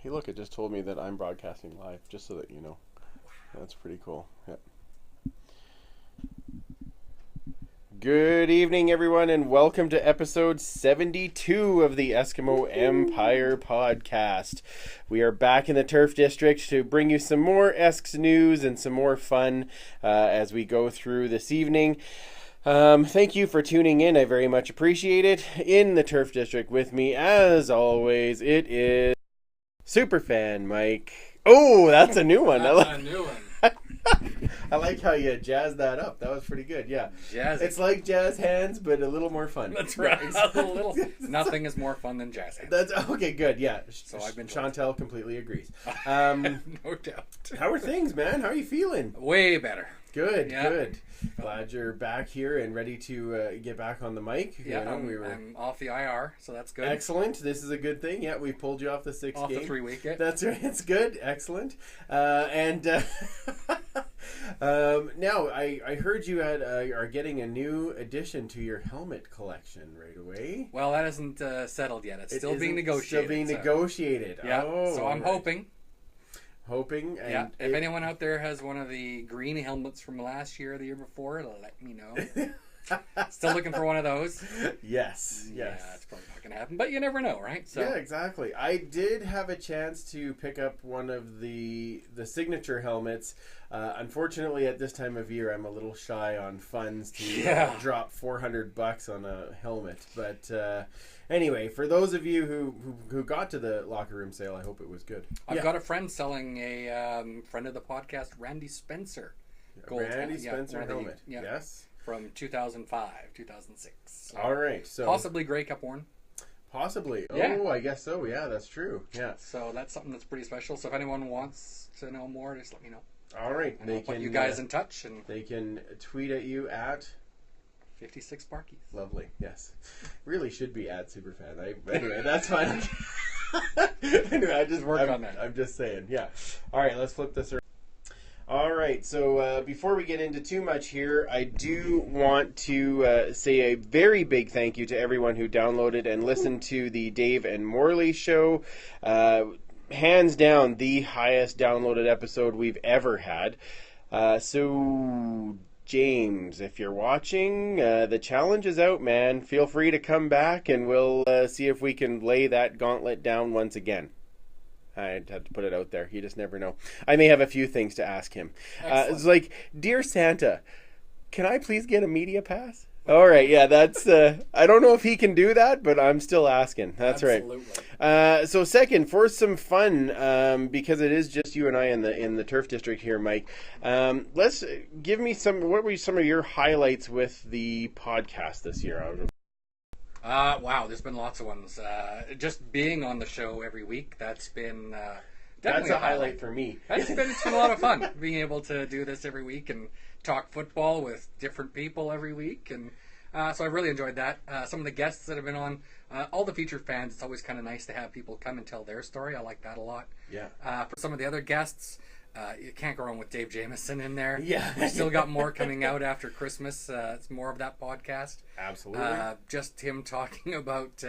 Hey, look, it just told me that I'm broadcasting live, just so that you know. That's pretty cool. Yeah. Good evening, everyone, and welcome to episode 72 of the Eskimo Empire podcast. We are back in the Turf District to bring you some more Esks news and some more fun as we go through this evening. Thank you for tuning in. I very much appreciate it. In the Turf District with me, as always, it is Superfan Mike. Oh, that's a new one. That's a new one. I like how you jazzed that up. That was pretty good. Yeah, Jazz. it's like jazz hands, but a little more fun. That's right. A little. Nothing is more fun than jazz hands. That's okay. Good. Yeah. So I've been Chantel completely agrees. No doubt. How are things, man? How are you feeling? Way better. Good. Yeah. Good. Glad you're back here and ready to get back on the mic. Yeah, I'm off the IR, so that's good. Excellent. This is a good thing. Yeah, we pulled you off the six Off game. the 3-week. Yeah. That's right. It's good. Excellent. Now I heard you are getting a new addition to your helmet collection right away. Well, that isn't settled yet. It's still being negotiated. Still being negotiated. Yeah. Oh, so I'm hoping. Hoping. And yeah. If anyone out there has one of the green helmets from last year or the year before, let me know. Still looking for one of those. Yes. Yeah, it's probably not going to happen, but you never know, right? So. Yeah, exactly. I did have a chance to pick up one of the signature helmets. Unfortunately, at this time of year, I'm a little shy on funds to drop $400 on a helmet. But anyway, for those of you who got to the locker room sale, I hope it was good. I've got a friend selling a friend of the podcast, Randy Spencer. Randy Spencer helmet. Yes. From 2005, 2006. So all right. So possibly Grey Cup worn. Possibly. Yeah. Oh, I guess so. Yeah, that's true. Yeah. So that's something that's pretty special. So if anyone wants to know more, just let me know. All right. And I'll put you guys in touch. And they can tweet at you at 56 Sparky. Lovely. Yes. Really should be at Superfan. Anyway, that's fine. Anyway, on that. I'm just saying. Yeah. All right. Let's flip this around. All right, so before we get into too much here, I do want to say a very big thank you to everyone who downloaded and listened to the Dave and Morley show. Hands down, the highest downloaded episode we've ever had. So, James, if you're watching, the challenge is out, man. Feel free to come back and we'll see if we can lay that gauntlet down once again. I had to put it out there. You just never know. I may have a few things to ask him. It's like, Dear Santa, can I please get a media pass? All right, yeah, that's... I don't know if he can do that, but I'm still asking. That's Absolutely. Right. So second, for some fun, because it is just you and I in the Turf District here, Mike, let's give me what were some of your highlights with the podcast this year? Wow, there's been lots of ones. Just being on the show every week, that's been definitely that's a highlight for me. It's been a lot of fun being able to do this every week and talk football with different people every week. And so I really enjoyed that. Some of the guests that have been on, all the featured fans, it's always kind of nice to have people come and tell their story. I like that a lot. Yeah. For some of the other guests, you can't go wrong with Dave Jameson in there. Yeah. We still got more coming out after Christmas. It's more of that podcast. Absolutely. Just him talking about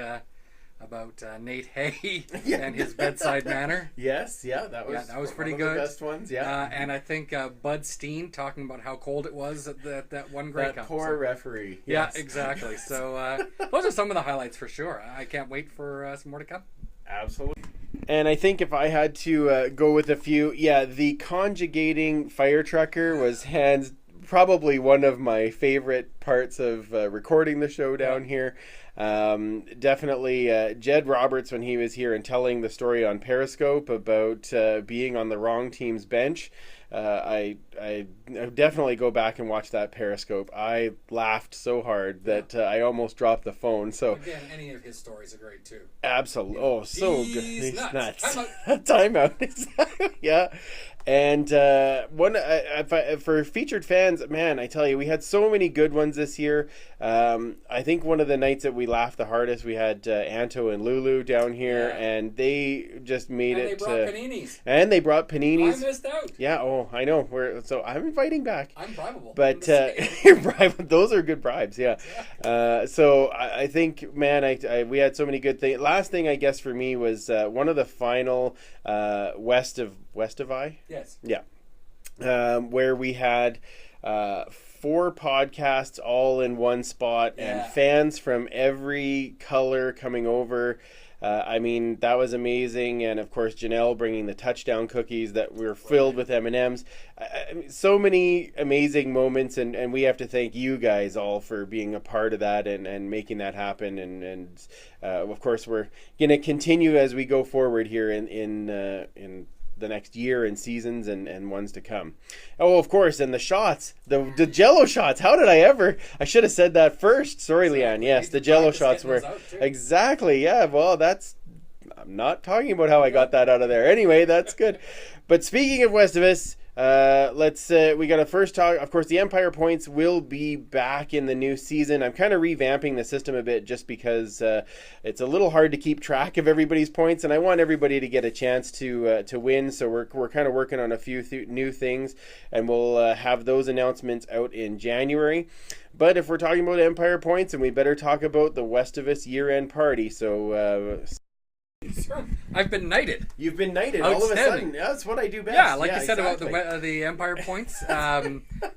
Nate Hay and his bedside manner. Yes, that was pretty one good. Of the best ones, yeah. And I think Bud Steen talking about how cold it was at that one Grey Cup. That poor referee. Yeah, Yes. exactly. So those are some of the highlights for sure. I can't wait for some more to come. Absolutely. And I think if I had to go with a few, the conjugating fire trucker was probably one of my favorite parts of recording the show down here. Definitely Jed Roberts when he was here and telling the story on Periscope about being on the wrong team's bench. I definitely go back and watch that Periscope. I laughed so hard that I almost dropped the phone. So again, any of his stories are great too. Absolutely. Oh, so good. He's nuts. Time out. Yeah. And for featured fans, man, I tell you, we had so many good ones this year. I think one of the nights that we laughed the hardest, we had Anto and Lulu down here, and they just made it. They brought paninis. And they brought paninis. I missed out. Yeah, oh, I know. So I'm inviting back. I'm bribable. But you're bribable. Those are good bribes, yeah. So I think, man, we had so many good things. Last thing, I guess, for me was one of the final Westivus? Yes. Yeah. Where we had 4 podcasts all in one spot and fans from every color coming over. I mean, that was amazing. And of course, Janelle bringing the touchdown cookies that were filled with M&Ms. I mean, so many amazing moments. And we have to thank you guys all for being a part of that and making that happen. And of course, we're going to continue as we go forward here in the next year and seasons and ones to come. Oh, of course, and the shots, the Jello shots. How did I should have said that first. Sorry, Leanne. Yes, the Jello shots were exactly. Yeah, well, I'm not talking about how I got that out of there. Anyway, that's good. But speaking of Westivus, we got to first talk. Of course, the Empire points will be back in the new season. I'm kind of revamping the system a bit just because it's a little hard to keep track of everybody's points, and I want everybody to get a chance to win. So we're kind of working on a few new things, and we'll have those announcements out in January. But if we're talking about Empire points, and we better talk about the Westivus Year End Party. So. I've been knighted. You've been knighted all of a sudden. That's what I do best. Yeah, like you said exactly. About the Empire points.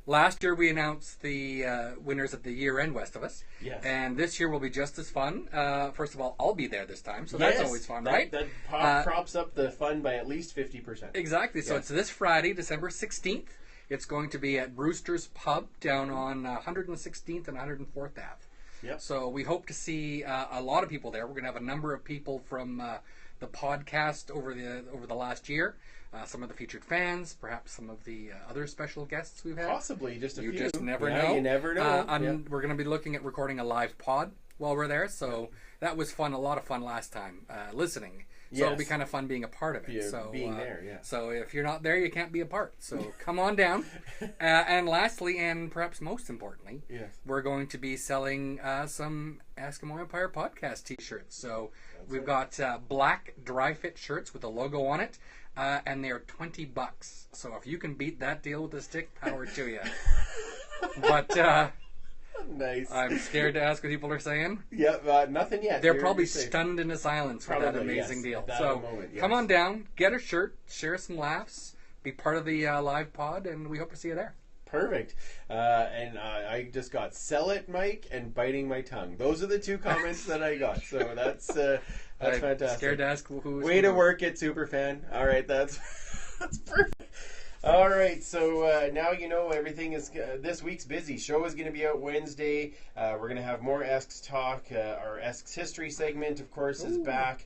Last year we announced the winners at the year-end Westivus. Yes. And this year will be just as fun. First of all, I'll be there this time, so that's always fun, right? That props up the fun by at least 50%. Exactly. So it's this Friday, December 16th. It's going to be at Brewster's Pub down on 116th and 104th Ave. Yep. So we hope to see a lot of people there. We're going to have a number of people from the podcast over the last year. Some of the featured fans, perhaps some of the other special guests we've had. Possibly, just a few. You just never know. You never know. We're going to be looking at recording a live pod while we're there. So that was fun, a lot of fun last time, listening. So it'll be kind of fun being a part of it. Being there, yeah. So if you're not there, you can't be a part. So come on down. And lastly, and perhaps most importantly, we're going to be selling some Eskimo Empire podcast T-shirts. So we've got black dry fit shirts with a logo on it, and they're $20. So if you can beat that deal with a stick, power to you. But. Nice. I'm scared to ask what people are saying. Yeah, nothing yet. They're probably stunned into silence for that amazing deal. So come on down, get a shirt, share some laughs, be part of the live pod, and we hope to see you there. Perfect. And I just got "sell it, Mike" and "biting my tongue." Those are the 2 comments that I got. So that's fantastic. Scared to ask who. Way to work it, Superfan. All right, that's perfect. All right, so now you know everything is this week's busy. Show is going to be out Wednesday. We're going to have more Esks talk. Our Esks history segment, of course, is back.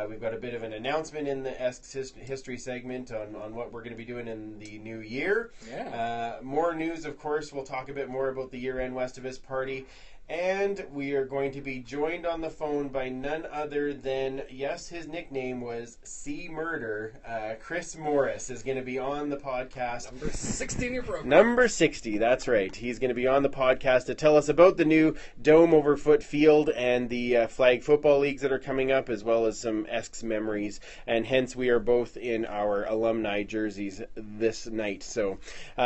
We've got a bit of an announcement in the Esks history segment on what we're going to be doing in the new year. Yeah. More news, of course. We'll talk a bit more about the year-end Westivus party. And we are going to be joined on the phone by none other than, yes, his nickname was C Murder. Chris Morris is going to be on the podcast. Number 60 in your program. Number 60, that's right. He's going to be on the podcast to tell us about the new Dome Over Foot field and the flag football leagues that are coming up, as well as some Esks memories. And hence, we are both in our alumni jerseys this night. So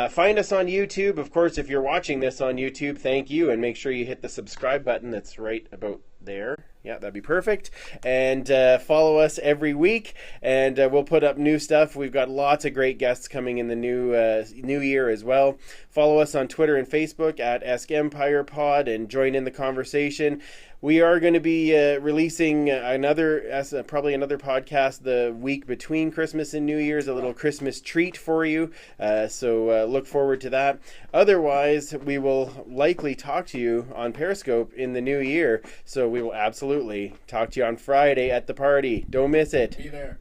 find us on YouTube. Of course, if you're watching this on YouTube, thank you. And make sure you hit the subscribe button that's right about there. Yeah, that'd be perfect. And follow us every week, and we'll put up new stuff. We've got lots of great guests coming in the new year as well. Follow us on Twitter and Facebook at Esk Empire Pod and join in the conversation. We are going to be releasing probably another podcast the week between Christmas and New Year's, a little Christmas treat for you. So look forward to that. Otherwise, we will likely talk to you on Periscope in the new year. So we will absolutely talk to you on Friday at the party. Don't miss it. Be there.